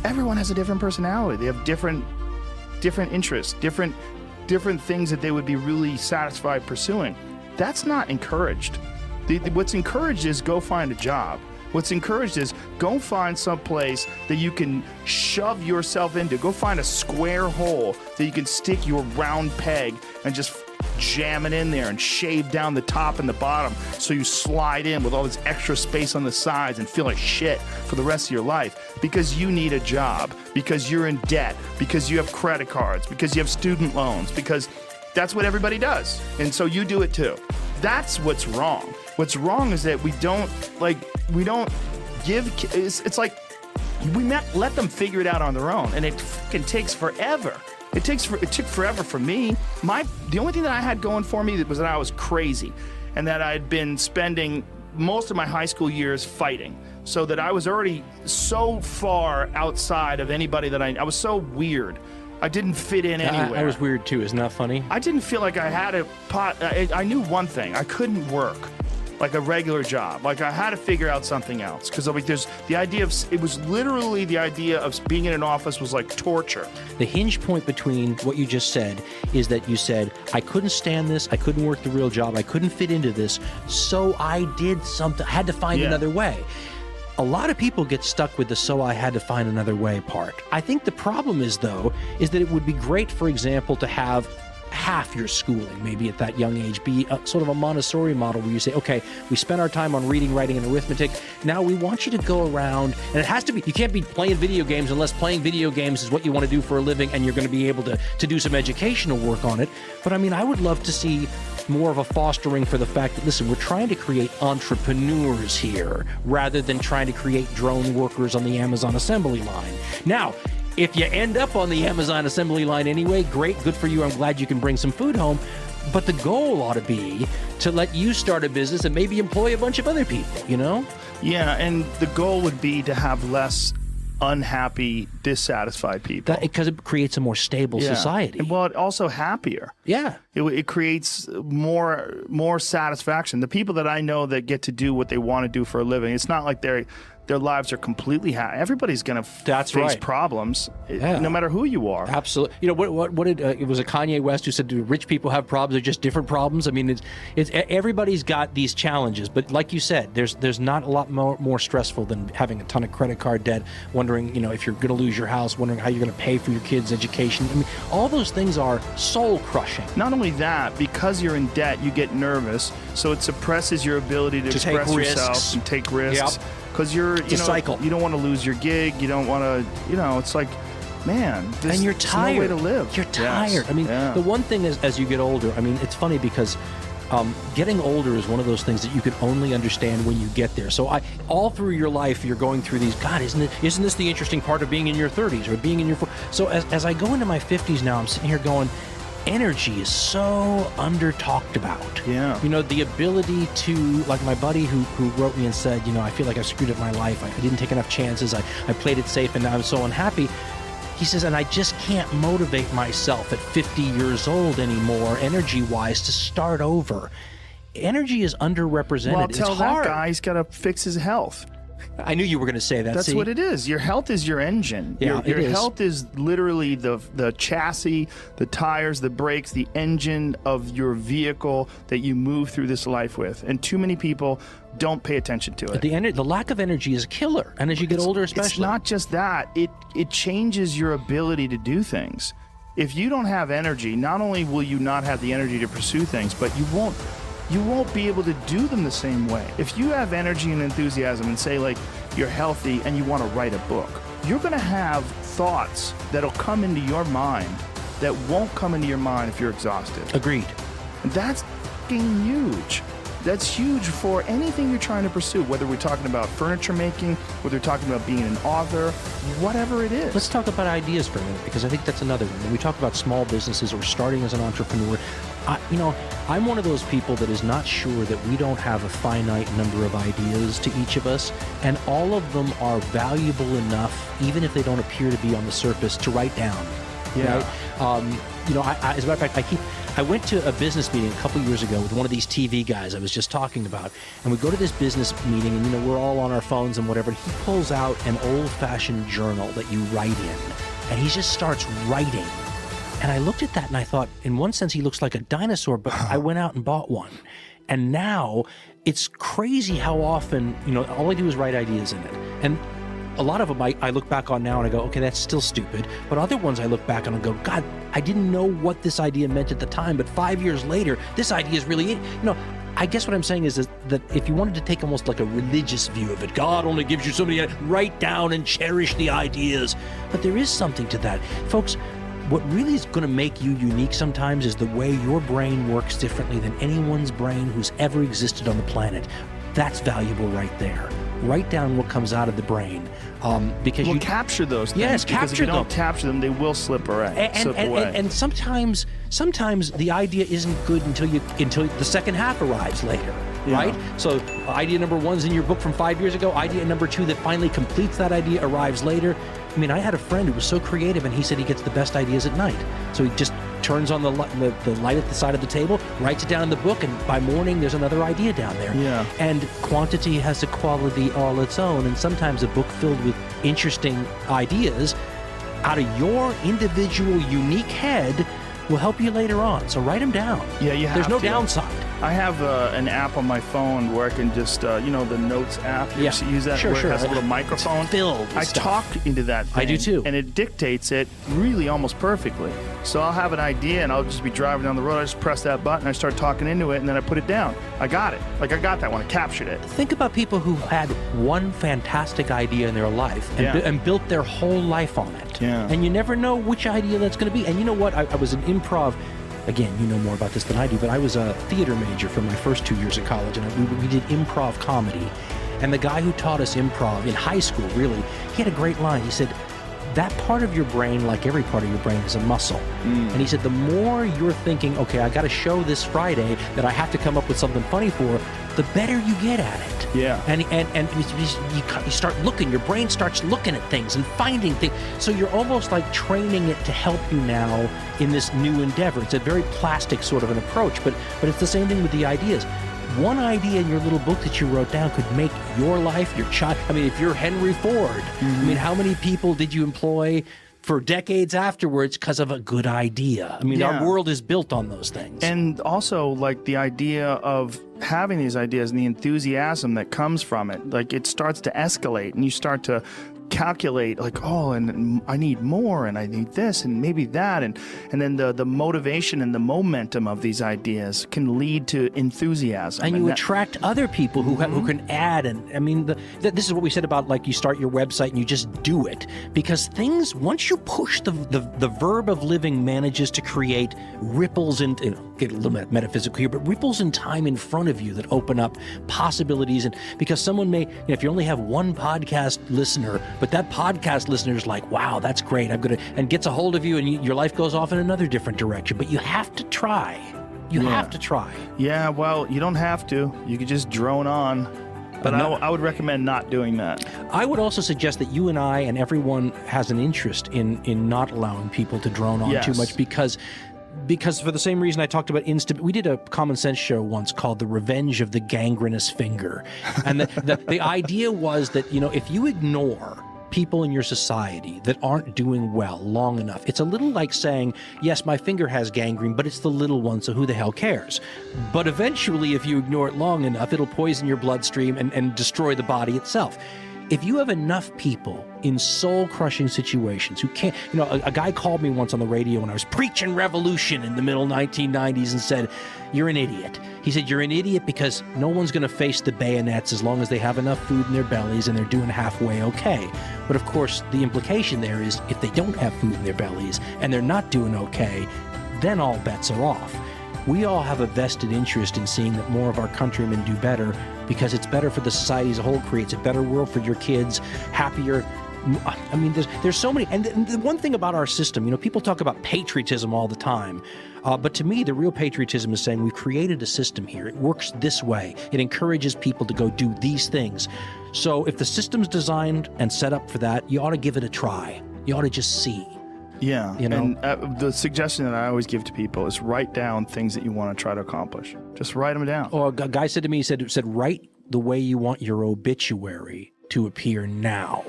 everyone has a different personality. They have different interests, different things that they would be really satisfied pursuing. That's not encouraged. What's encouraged is go find a job. What's encouraged is go find some place that you can shove yourself into. Go find a square hole that you can stick your round peg and just jam it in there and shave down the top and the bottom so you slide in with all this extra space on the sides and feel like shit for the rest of your life because you need a job, because you're in debt, because you have credit cards, because you have student loans, because that's what everybody does. And so you do it too. That's what's wrong. What's wrong is that we don't give, it's like let them figure it out on their own, and it fucking takes forever. It took forever for me. The only thing that I had going for me was that I was crazy, and that I'd been spending most of my high school years fighting, so that I was already so far outside of anybody that I was so weird. I didn't fit in anywhere. I was weird too. Isn't that funny? I didn't feel like I had a pot. I knew one thing. I couldn't work like a regular job. Like I had to figure out something else, because like there's the idea of, it was literally the idea of being in an office was like torture. The hinge point between what you just said is that you said, I couldn't stand this, I couldn't work the real job, I couldn't fit into this, so I did something, I had to find another way. A lot of people get stuck with the "so I had to find another way" part. I think the problem is, though, is that it would be great, for example, to have half your schooling, maybe at that young age, be sort of a Montessori model where you say, okay, we spent our time on reading, writing, and arithmetic. Now we want you to go around, and it has to be, you can't be playing video games unless playing video games is what you want to do for a living and you're going to be able to do some educational work on it. But I mean, I would love to see more of a fostering for the fact that, listen, we're trying to create entrepreneurs here rather than trying to create drone workers on the Amazon assembly line. Now, if you end up on the Amazon assembly line anyway, great, good for you. I'm glad you can bring some food home. But the goal ought to be to let you start a business and maybe employ a bunch of other people, you know? Yeah, and the goal would be to have less unhappy, dissatisfied people. Because it creates a more stable society. And, well, also happier. Yeah. It creates more satisfaction. The people that I know that get to do what they want to do for a living, it's not like their lives are completely happy. Everybody's going to face problems, no matter who you are. Absolutely. You know, what did it was a Kanye West who said, do rich people have problems? They're just different problems. I mean, it's everybody's got these challenges, but like you said, there's not a lot more stressful than having a ton of credit card debt, wondering, you know, if you're going to lose your house, wondering how you're going to pay for your kids' education. I mean, all those things are soul crushing. Not only that, because you're in debt, you get nervous, so it suppresses your ability to express yourself and take risks. Yep. Because cycle. You don't want to lose your gig. You don't want to, it's like, man, and you're tired. No way to live. You're tired. Yes. I mean, the one thing is, as you get older, I mean, it's funny because getting older is one of those things that you can only understand when you get there. So all through your life, you're going through these, God, isn't this the interesting part of being in your 30s or being in your 40s? So as I go into my 50s now, I'm sitting here going, energy is so under-talked about. Yeah. You know, the ability to, like my buddy who wrote me and said, you know, I feel like I've screwed up my life. I didn't take enough chances. I played it safe and now I'm so unhappy. He says, and I just can't motivate myself at 50 years old anymore, energy-wise, to start over. Energy is underrepresented. Well, tell that guy he's got to fix his health. I knew you were going to say that. That's what it is. Your health is your engine. Yeah, your health is literally the chassis, the tires, the brakes, the engine of your vehicle that you move through this life with. And too many people don't pay attention to it. The lack of energy is a killer. And as you get older especially. It's not just that. It changes your ability to do things. If you don't have energy, not only will you not have the energy to pursue things, but you won't be able to do them the same way. If you have energy and enthusiasm and say like you're healthy and you want to write a book, you're going to have thoughts that'll come into your mind that won't come into your mind if you're exhausted. Agreed. And that's fucking huge. That's huge for anything you're trying to pursue, whether we're talking about furniture making, whether we're talking about being an author, whatever it is. Let's talk about ideas for a minute, because I think that's another one. When we talk about small businesses or starting as an entrepreneur, I'm one of those people that is not sure that we don't have a finite number of ideas to each of us, and all of them are valuable enough, even if they don't appear to be on the surface, to write down. Yeah. Right? As a matter of fact, I went to a business meeting a couple years ago with one of these TV guys I was just talking about, and we go to this business meeting, and we're all on our phones and whatever. He pulls out an old-fashioned journal that you write in, and he just starts writing. And I looked at that and I thought, in one sense, he looks like a dinosaur, but I went out and bought one. And now it's crazy how often, all I do is write ideas in it. And a lot of them I look back on now and I go, okay, that's still stupid. But other ones I look back on and go, God, I didn't know what this idea meant at the time, but 5 years later, this idea is really, I guess what I'm saying is that if you wanted to take almost like a religious view of it, God only gives you so many, write down and cherish the ideas. But there is something to that. Folks, what really is going to make you unique sometimes is the way your brain works differently than anyone's brain who's ever existed on the planet. That's valuable right there. Write down what comes out of the brain, because you capture those things. Yes, because if you don't capture them, they will slip away. And sometimes the idea isn't good until the second half arrives later. Yeah. Right? So idea number 1's in your book from 5 years ago. Idea number 2 that finally completes that idea arrives later. I mean, I had a friend who was so creative, and he said he gets the best ideas at night. So he just turns on the light at the side of the table, writes it down in the book, and by morning there's another idea down there. Yeah. And quantity has a quality all its own, and sometimes a book filled with interesting ideas out of your individual unique head will help you later on. So write them down. Yeah, you have There's no to. downside. I have an app on my phone where I can just, the Notes app. You ever use that? Sure, where it has a little microphone. It's filled with I stuff. talk into that thing. I do too. And it dictates it really almost perfectly. So I'll have an idea and I'll just be driving down the road. I just press that button, I start talking into it, and then I put it down. I got it. I got that one. I captured it. Think about people who had one fantastic idea in their life and built their whole life on it. Yeah. And you never know which idea that's going to be. And you know what? I was an improv. Again, you know more about this than I do, but I was a theater major for my first 2 years of college, and we did improv comedy. And the guy who taught us improv in high school, really, he had a great line. He said, that part of your brain, like every part of your brain, is a muscle. And he said, the more you're thinking, okay, I got a show this Friday that I have to come up with something funny for, the better you get at it. Yeah. And you start looking, your brain starts looking at things and finding things. So you're almost like training it to help you now in this new endeavor. It's a very plastic sort of an approach, but it's the same thing with the ideas. One idea in your little book that you wrote down could make your life, your child. I mean, if you're Henry Ford, I mean, how many people did you employ for decades afterwards because of a good idea? I mean, our world is built on those things. And also, like, the idea of having these ideas and the enthusiasm that comes from it, like, it starts to escalate and you start to calculate, like, oh, and I need more, and I need this, and maybe that, and then the motivation and the momentum of these ideas can lead to enthusiasm. And you attract other people who can add. And I mean, this is what we said about, like, you start your website and you just do it, because things, once you push the verb of living manages to create ripples in, get a little bit metaphysical here, but ripples in time in front of you that open up possibilities. And because someone may, if you only have one podcast listener, but that podcast listener is like, wow, that's great, and gets a hold of you, and your life goes off in another different direction. But you have to try. You have to try. Yeah, well, you don't have to. You could just drone on. But I would recommend not doing that. I would also suggest that you and I and everyone has an interest in not allowing people to drone on too much, because for the same reason I talked about we did a common sense show once called The Revenge of the Gangrenous Finger. And the idea was that, if you ignore people in your society that aren't doing well long enough, it's a little like saying, yes, my finger has gangrene, but it's the little one, so who the hell cares? But eventually, if you ignore it long enough, it'll poison your bloodstream and destroy the body itself. If you have enough people in soul-crushing situations who can't, a guy called me once on the radio when I was preaching revolution in the middle 1990s and said, you're an idiot. He said, you're an idiot because no one's going to face the bayonets as long as they have enough food in their bellies and they're doing halfway okay. But of course, the implication there is if they don't have food in their bellies and they're not doing okay, then all bets are off. We all have a vested interest in seeing that more of our countrymen do better, because it's better for the society as a whole, creates a better world for your kids, happier. I mean, there's so many. And the one thing about our system, people talk about patriotism all the time. But to me, the real patriotism is saying we've created a system here. It works this way. It encourages people to go do these things. So if the system's designed and set up for that, you ought to give it a try. You ought to just see. Yeah. You know? And the suggestion that I always give to people is write down things that you want to try to accomplish. Just write them down. Or a guy said to me, he said, write the way you want your obituary to appear now.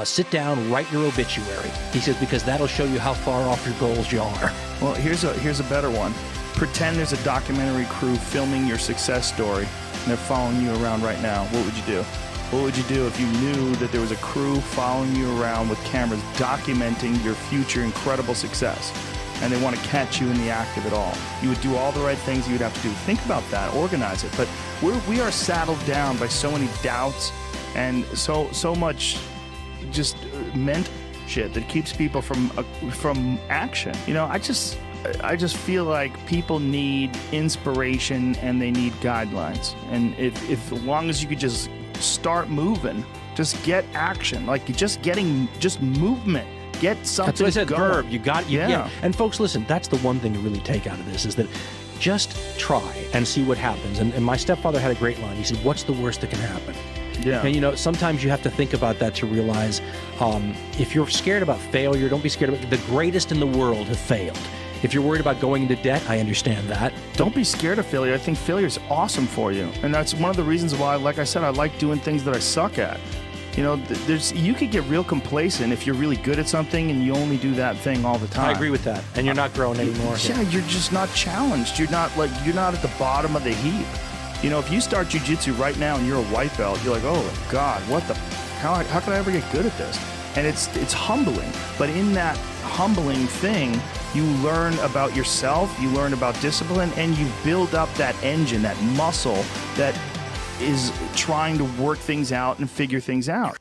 Sit down, write your obituary. He says, because that'll show you how far off your goals you are. Well, here's a better one. Pretend there's a documentary crew filming your success story, and they're following you around right now. What would you do? What would you do if you knew that there was a crew following you around with cameras documenting your future incredible success, and they want to catch you in the act of it all? You would do all the right things you would have to do. Think about that. Organize it. But we are saddled down by so many doubts and so much just mental shit that keeps people from action. You know, I just feel like people need inspiration and they need guidelines. And if as long as you could just start moving, just get action, like just movement, get something. That's what I said. going. Verb. You got. Yeah. And folks, listen. That's the one thing to really take out of this is that just try and see what happens. And my stepfather had a great line. He said, "What's the worst that can happen?" Yeah. And you know, sometimes you have to think about that to realize if you're scared about failure, don't be scared of it. The greatest in the world have failed. If you're worried about going into debt, I understand that. Don't be scared of failure. I think failure is awesome for you. And that's one of the reasons why, like I said, I like doing things that I suck at. You know, you could get real complacent if you're really good at something and you only do that thing all the time. I agree with that. And you're not growing anymore. Yeah, you're just not challenged. You're not at the bottom of the heap. You know, if you start jiu-jitsu right now and you're a white belt, you're like, oh God, how can I ever get good at this? And it's humbling. But in that humbling thing, you learn about yourself, you learn about discipline, and you build up that engine, that muscle that is trying to work things out and figure things out.